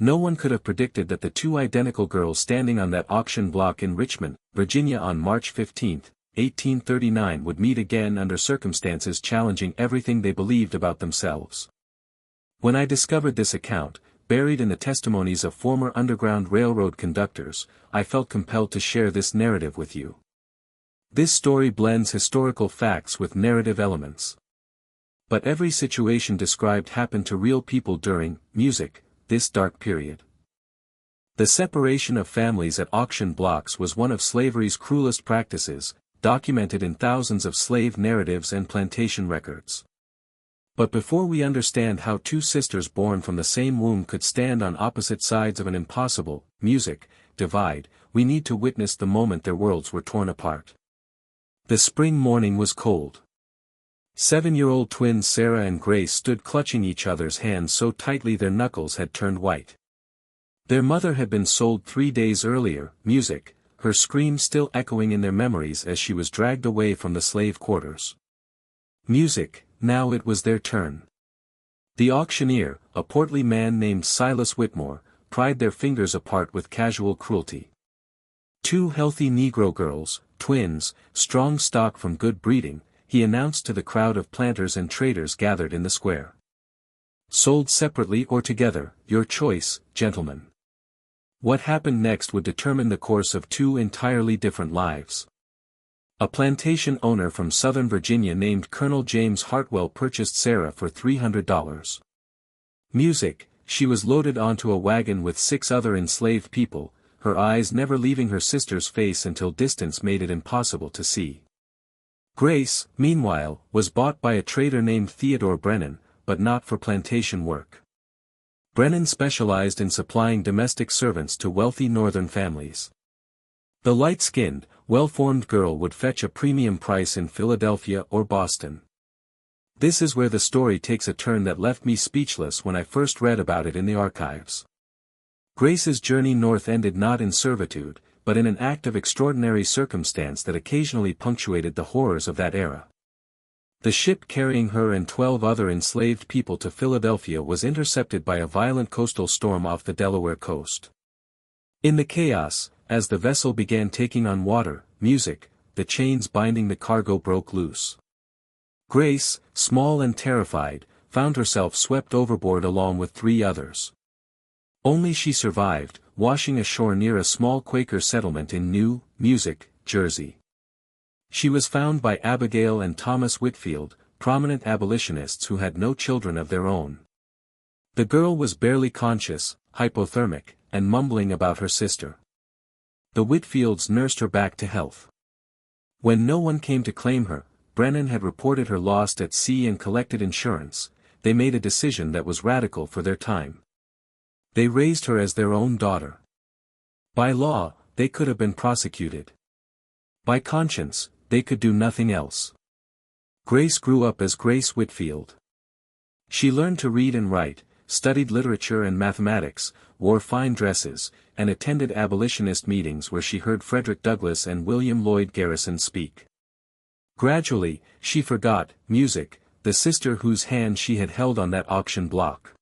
No one could have predicted that the two identical girls standing on that auction block in Richmond, Virginia on March 15, 1839 would meet again under circumstances challenging everything they believed about themselves. When I discovered this account, buried in the testimonies of former Underground Railroad conductors, I felt compelled to share this narrative with you. This story blends historical facts with narrative elements. But every situation described happened to real people during music, this dark period. The separation of families at auction blocks was one of slavery's cruelest practices, documented in thousands of slave narratives and plantation records. But before we understand how two sisters born from the same womb could stand on opposite sides of an impossible, divide, we need to witness the moment their worlds were torn apart. The spring morning was cold. 7-year-old twins Sarah and Grace stood clutching each other's hands so tightly their knuckles had turned white. Their mother had been sold 3 days earlier, her screams still echoing in their memories as she was dragged away from the slave quarters. Now it was their turn. The auctioneer, a portly man named Silas Whitmore, pried their fingers apart with casual cruelty. Two healthy Negro girls, twins, strong stock from good breeding, he announced to the crowd of planters and traders gathered in the square. Sold separately or together, your choice, gentlemen. What happened next would determine the course of two entirely different lives. A plantation owner from Southern Virginia named Colonel James Hartwell purchased Sarah for $300. She was loaded onto a wagon with 6 other enslaved people, her eyes never leaving her sister's face until distance made it impossible to see. Grace, meanwhile, was bought by a trader named Theodore Brennan, but not for plantation work. Brennan specialized in supplying domestic servants to wealthy northern families. The light-skinned, well-formed girl would fetch a premium price in Philadelphia or Boston. This is where the story takes a turn that left me speechless when I first read about it in the archives. Grace's journey north ended not in servitude, but in an act of extraordinary circumstance that occasionally punctuated the horrors of that era. The ship carrying her and 12 other enslaved people to Philadelphia was intercepted by a violent coastal storm off the Delaware coast. In the chaos, as the vessel began taking on water, the chains binding the cargo broke loose. Grace, small and terrified, found herself swept overboard along with 3 others. Only she survived, washing ashore near a small Quaker settlement in New Jersey. She was found by Abigail and Thomas Whitfield, prominent abolitionists who had no children of their own. The girl was barely conscious, hypothermic, and mumbling about her sister. The Whitfields nursed her back to health. When no one came to claim her, Brennan had reported her lost at sea and collected insurance. They made a decision that was radical for their time. They raised her as their own daughter. By law, they could have been prosecuted. By conscience, they could do nothing else. Grace grew up as Grace Whitfield. She learned to read and write, studied literature and mathematics, wore fine dresses, and attended abolitionist meetings where she heard Frederick Douglass and William Lloyd Garrison speak. Gradually, she forgot the sister whose hand she had held on that auction block.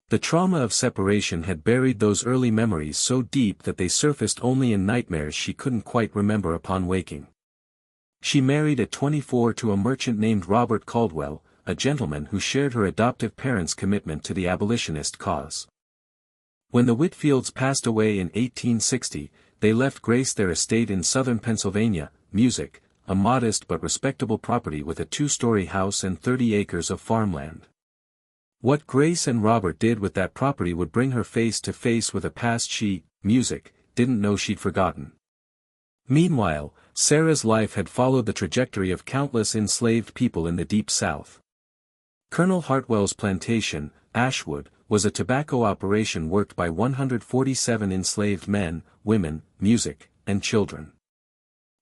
The trauma of separation had buried those early memories so deep that they surfaced only in nightmares she couldn't quite remember upon waking. She married at 24 to a merchant named Robert Caldwell, a gentleman who shared her adoptive parents' commitment to the abolitionist cause. When the Whitfields passed away in 1860, they left Grace their estate in southern Pennsylvania, a modest but respectable property with a 2-story house and 30 acres of farmland. What Grace and Robert did with that property would bring her face to face with a past she, didn't know she'd forgotten. Meanwhile, Sarah's life had followed the trajectory of countless enslaved people in the Deep South. Colonel Hartwell's plantation, Ashwood, was a tobacco operation worked by 147 enslaved men, women, and children.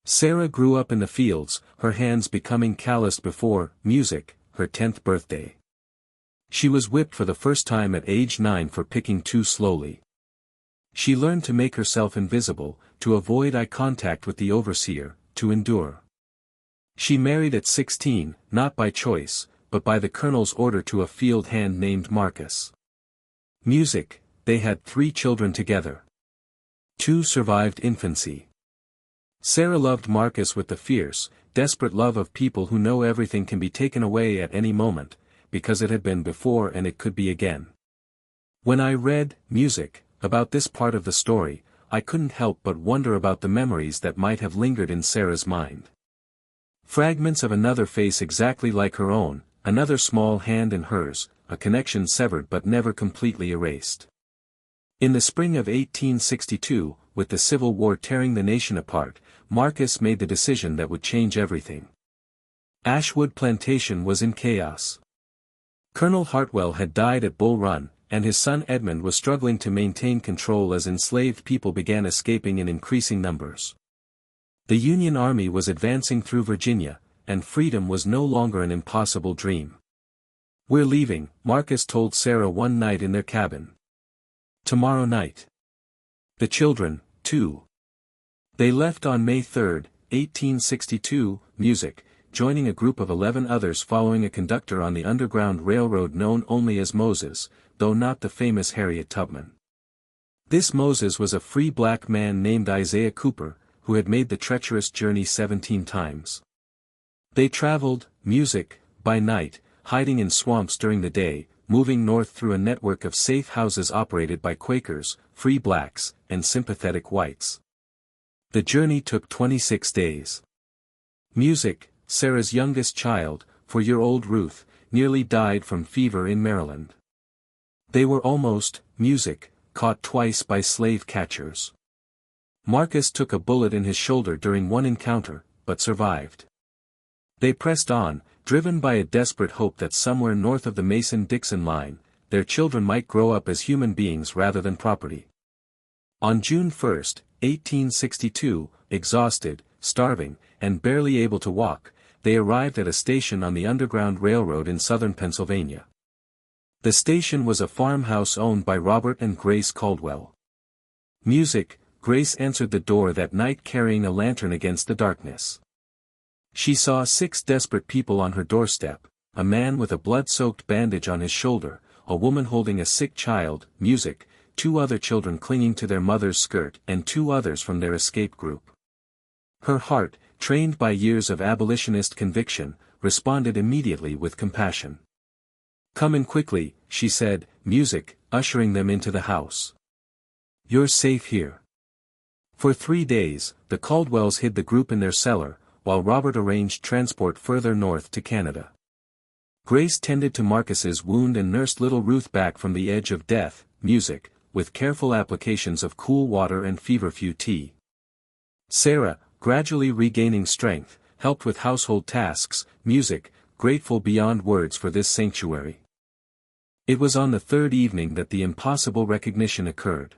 Sarah grew up in the fields, her hands becoming calloused before her 10th birthday. She was whipped for the first time at age 9 for picking too slowly. She learned to make herself invisible, to avoid eye contact with the overseer, to endure. She married at 16, not by choice, but by the colonel's order to a field hand named Marcus. they had 3 children together. 2 survived infancy. Sarah loved Marcus with the fierce, desperate love of people who know everything can be taken away at any moment, because it had been before and it could be again. When I read music about this part of the story, I couldn't help but wonder about the memories that might have lingered in Sarah's mind. Fragments of another face exactly like her own, another small hand in hers, a connection severed but never completely erased. In the spring of 1862, with the Civil War tearing the nation apart, Marcus made the decision that would change everything. Ashwood Plantation was in chaos. Colonel Hartwell had died at Bull Run, and his son Edmund was struggling to maintain control as enslaved people began escaping in increasing numbers. The Union Army was advancing through Virginia, and freedom was no longer an impossible dream. "We're leaving," Marcus told Sarah one night in their cabin. "Tomorrow night." The children, too. They left on May 3, 1862, music, joining a group of 11 others following a conductor on the Underground Railroad known only as Moses, though not the famous Harriet Tubman. This Moses was a free black man named Isaiah Cooper, who had made the treacherous journey 17 times. They traveled, music, by night, hiding in swamps during the day, moving north through a network of safe houses operated by Quakers, free blacks, and sympathetic whites. The journey took 26 days. Music, Sarah's youngest child, 4-year-old Ruth, nearly died from fever in Maryland. They were almost, music, caught twice by slave catchers. Marcus took a bullet in his shoulder during one encounter, but survived. They pressed on, driven by a desperate hope that somewhere north of the Mason-Dixon line, their children might grow up as human beings rather than property. On June 1, 1862, exhausted, starving, and barely able to walk, they arrived at a station on the Underground Railroad in southern Pennsylvania. The station was a farmhouse owned by Robert and Grace Caldwell. Music, Grace answered the door that night carrying a lantern against the darkness. She saw 6 desperate people on her doorstep, a man with a blood-soaked bandage on his shoulder, a woman holding a sick child, music, 2 other children clinging to their mother's skirt and 2 others from their escape group. Her heart, trained by years of abolitionist conviction, responded immediately with compassion. "Come in quickly," she said, music, ushering them into the house. "You're safe here." For 3 days, the Caldwells hid the group in their cellar, while Robert arranged transport further north to Canada. Grace tended to Marcus's wound and nursed little Ruth back from the edge of death, music, with careful applications of cool water and feverfew tea. Sarah, gradually regaining strength, helped with household tasks, music, grateful beyond words for this sanctuary. It was on the 3rd evening that the impossible recognition occurred.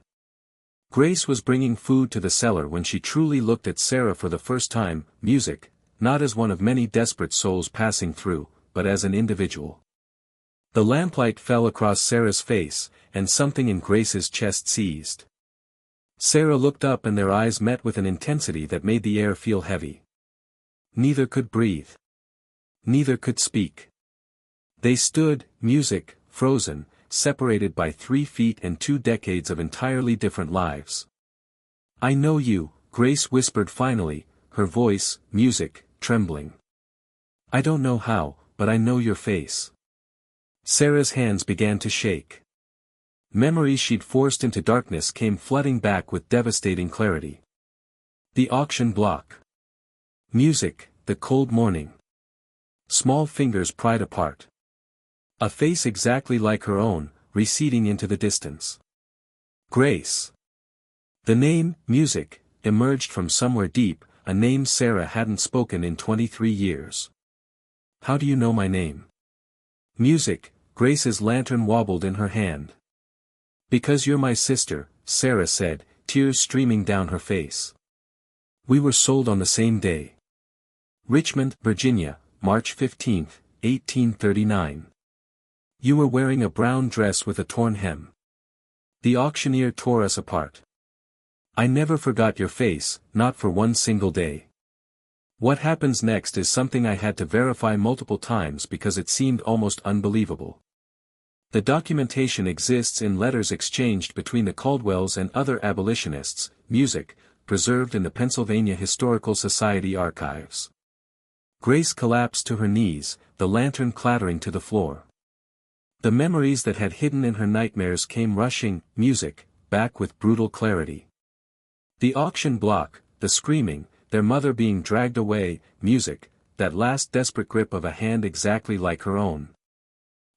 Grace was bringing food to the cellar when she truly looked at Sarah for the first time, music, not as one of many desperate souls passing through, but as an individual. The lamplight fell across Sarah's face, and something in Grace's chest seized. Sarah looked up and their eyes met with an intensity that made the air feel heavy. Neither could breathe. Neither could speak. They stood, music, frozen, separated by 3 feet and 2 decades of entirely different lives. "I know you," Grace whispered finally, her voice, music, trembling. "I don't know how, but I know your face." Sarah's hands began to shake. Memories she'd forced into darkness came flooding back with devastating clarity. The auction block. Music, the cold morning. Small fingers pried apart. A face exactly like her own, receding into the distance. Grace. The name, music, emerged from somewhere deep, a name Sarah hadn't spoken in 23 years. "How do you know my name?" Music, Grace's lantern wobbled in her hand. "Because you're my sister," Sarah said, tears streaming down her face. "We were sold on the same day. Richmond, Virginia, March 15, 1839. You were wearing a brown dress with a torn hem. The auctioneer tore us apart. I never forgot your face, not for one single day. What happens next is something I had to verify multiple times because it seemed almost unbelievable. The documentation exists in letters exchanged between the Caldwells and other abolitionists, music, preserved in the Pennsylvania Historical Society archives. Grace collapsed to her knees, the lantern clattering to the floor. The memories that had hidden in her nightmares came rushing, music, back with brutal clarity. The auction block, the screaming, their mother being dragged away, music, that last desperate grip of a hand exactly like her own.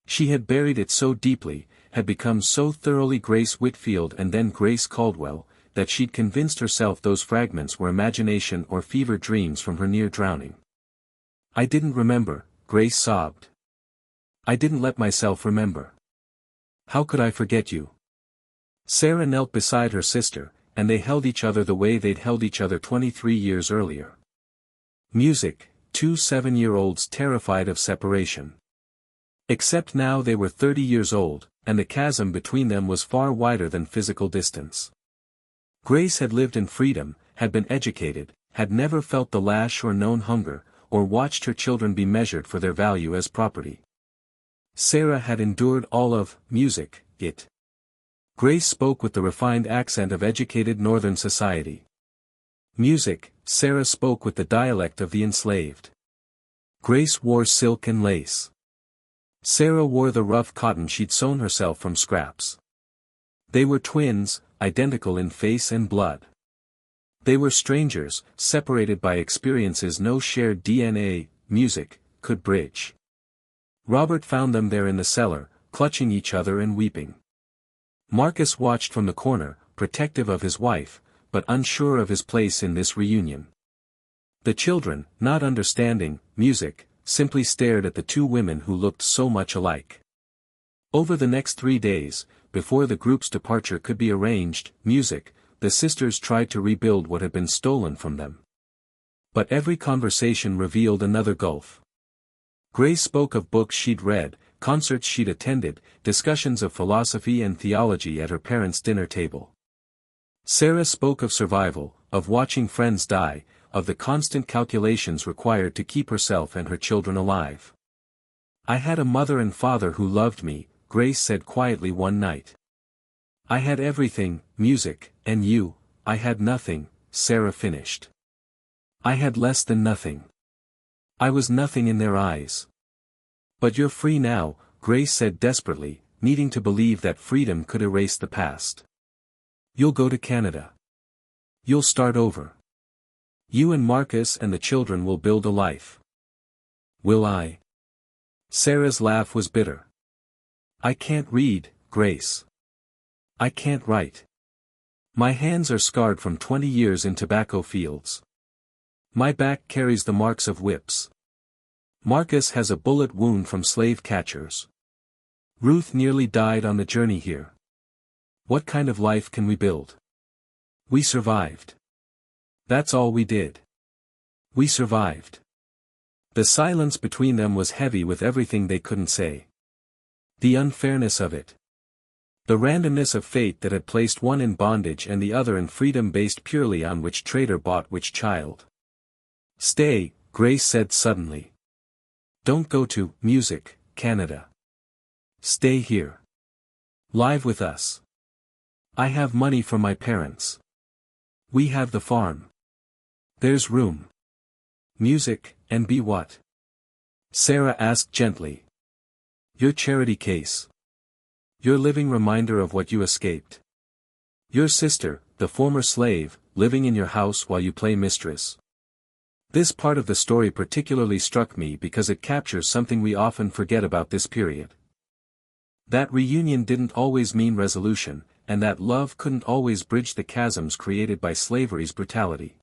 She had buried it so deeply, had become so thoroughly Grace Whitfield and then Grace Caldwell, that she'd convinced herself those fragments were imagination or fever dreams from her near drowning. I didn't remember, Grace sobbed. I didn't let myself remember. How could I forget you? Sarah knelt beside her sister, and they held each other the way they'd held each other 23 years earlier. Music, two 7-year-olds terrified of separation. Except now they were 30 years old, and the chasm between them was far wider than physical distance. Grace had lived in freedom, had been educated, had never felt the lash or known hunger, or watched her children be measured for their value as property. Sarah had endured all of music, it. Grace spoke with the refined accent of educated northern society. Music, Sarah spoke with the dialect of the enslaved. Grace wore silk and lace. Sarah wore the rough cotton she'd sewn herself from scraps. They were twins, identical in face and blood. They were strangers, separated by experiences no shared DNA, music, could bridge. Robert found them there in the cellar, clutching each other and weeping. Marcus watched from the corner, protective of his wife, but unsure of his place in this reunion. The children, not understanding music, simply stared at the two women who looked so much alike. Over the next 3 days, before the group's departure could be arranged, music, the sisters tried to rebuild what had been stolen from them. But every conversation revealed another gulf. Grace spoke of books she'd read, concerts she'd attended, discussions of philosophy and theology at her parents' dinner table. Sarah spoke of survival, of watching friends die, of the constant calculations required to keep herself and her children alive. I had a mother and father who loved me, Grace said quietly one night. I had everything, music, and you, I had nothing, Sarah finished. I had less than nothing. I was nothing in their eyes. But you're free now, Grace said desperately, needing to believe that freedom could erase the past. You'll go to Canada. You'll start over. You and Marcus and the children will build a life. Will I? Sarah's laugh was bitter. I can't read, Grace. I can't write. My hands are scarred from 20 years in tobacco fields. My back carries the marks of whips. Marcus has a bullet wound from slave catchers. Ruth nearly died on the journey here. What kind of life can we build? We survived. That's all we did. We survived. The silence between them was heavy with everything they couldn't say. The unfairness of it. The randomness of fate that had placed one in bondage and the other in freedom based purely on which trader bought which child. Stay, Grace said suddenly. Don't go to music, Canada. Stay here. Live with us. I have money from my parents. We have the farm. There's room. Music, and be what? Sarah asked gently. Your charity case. Your living reminder of what you escaped. Your sister, the former slave, living in your house while you play mistress. This part of the story particularly struck me because it captures something we often forget about this period. That reunion didn't always mean resolution, and that love couldn't always bridge the chasms created by slavery's brutality.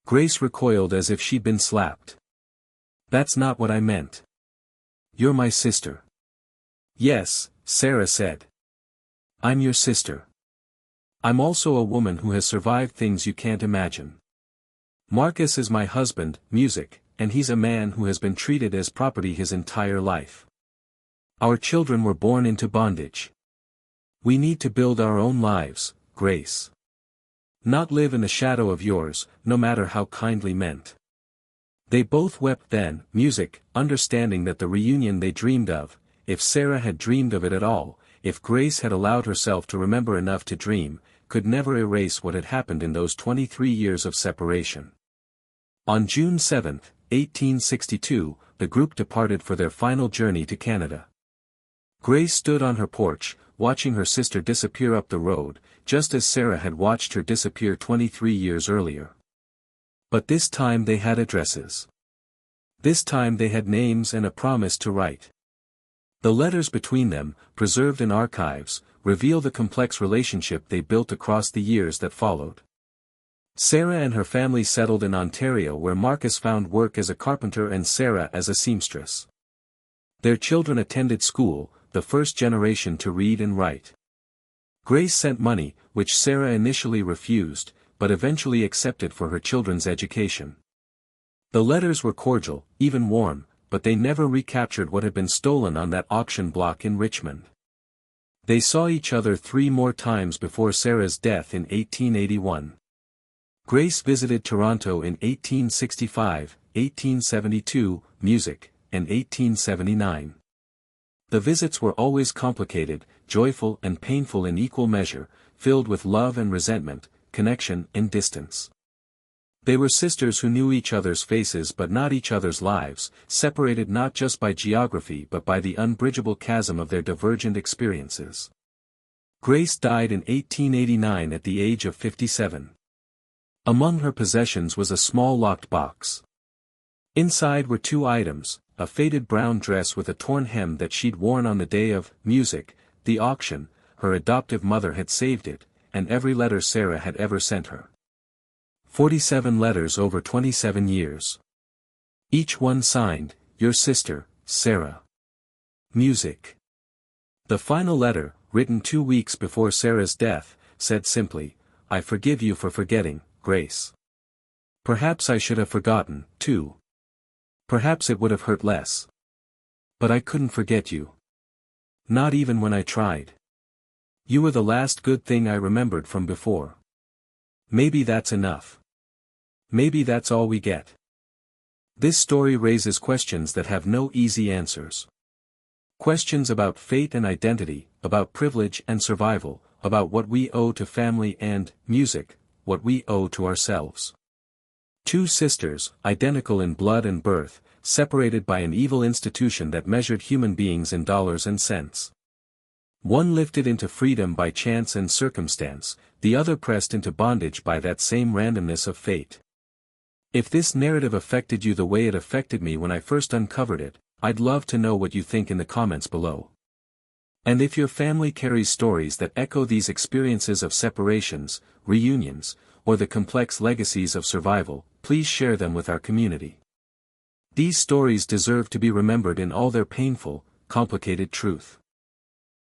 Grace recoiled as if she'd been slapped. That's not what I meant. You're my sister. Yes, Sarah said. I'm your sister. I'm also a woman who has survived things you can't imagine. Marcus is my husband, music, and he's a man who has been treated as property his entire life. Our children were born into bondage. We need to build our own lives, Grace. Not live in the shadow of yours, no matter how kindly meant. They both wept then, music, understanding that the reunion they dreamed of, if Sarah had dreamed of it at all, if Grace had allowed herself to remember enough to dream, could never erase what had happened in those 23 years of separation. On June 7, 1862, the group departed for their final journey to Canada. Grace stood on her porch, watching her sister disappear up the road, just as Sarah had watched her disappear 23 years earlier. But this time they had addresses. This time they had names and a promise to write. The letters between them, preserved in archives, reveal the complex relationship they built across the years that followed. Sarah and her family settled in Ontario, where Marcus found work as a carpenter and Sarah as a seamstress. Their children attended school, the first generation to read and write. Grace sent money, which Sarah initially refused, but eventually accepted for her children's education. The letters were cordial, even warm, but they never recaptured what had been stolen on that auction block in Richmond. They saw each other 3 more times before Sarah's death in 1881. Grace visited Toronto in 1865, 1872, music, and 1879. The visits were always complicated, joyful and painful in equal measure, filled with love and resentment, connection and distance. They were sisters who knew each other's faces but not each other's lives, separated not just by geography but by the unbridgeable chasm of their divergent experiences. Grace died in 1889 at the age of 57. Among her possessions was a small locked box. Inside were 2 items, a faded brown dress with a torn hem that she'd worn on the day of music, the auction, her adoptive mother had saved it, and every letter Sarah had ever sent her. 47 letters over 27 years. Each one signed, "Your sister, Sarah." Music. The final letter, written 2 weeks before Sarah's death, said simply, "I forgive you for forgetting, Grace. Perhaps I should have forgotten, too. Perhaps it would have hurt less. But I couldn't forget you. Not even when I tried. You were the last good thing I remembered from before. Maybe that's enough. Maybe that's all we get." This story raises questions that have no easy answers. Questions about fate and identity, about privilege and survival, about what we owe to family and music, what we owe to ourselves. 2 sisters, identical in blood and birth, separated by an evil institution that measured human beings in dollars and cents. One lifted into freedom by chance and circumstance, the other pressed into bondage by that same randomness of fate. If this narrative affected you the way it affected me when I first uncovered it, I'd love to know what you think in the comments below. And if your family carries stories that echo these experiences of separations, reunions, or the complex legacies of survival, please share them with our community. These stories deserve to be remembered in all their painful, complicated truth.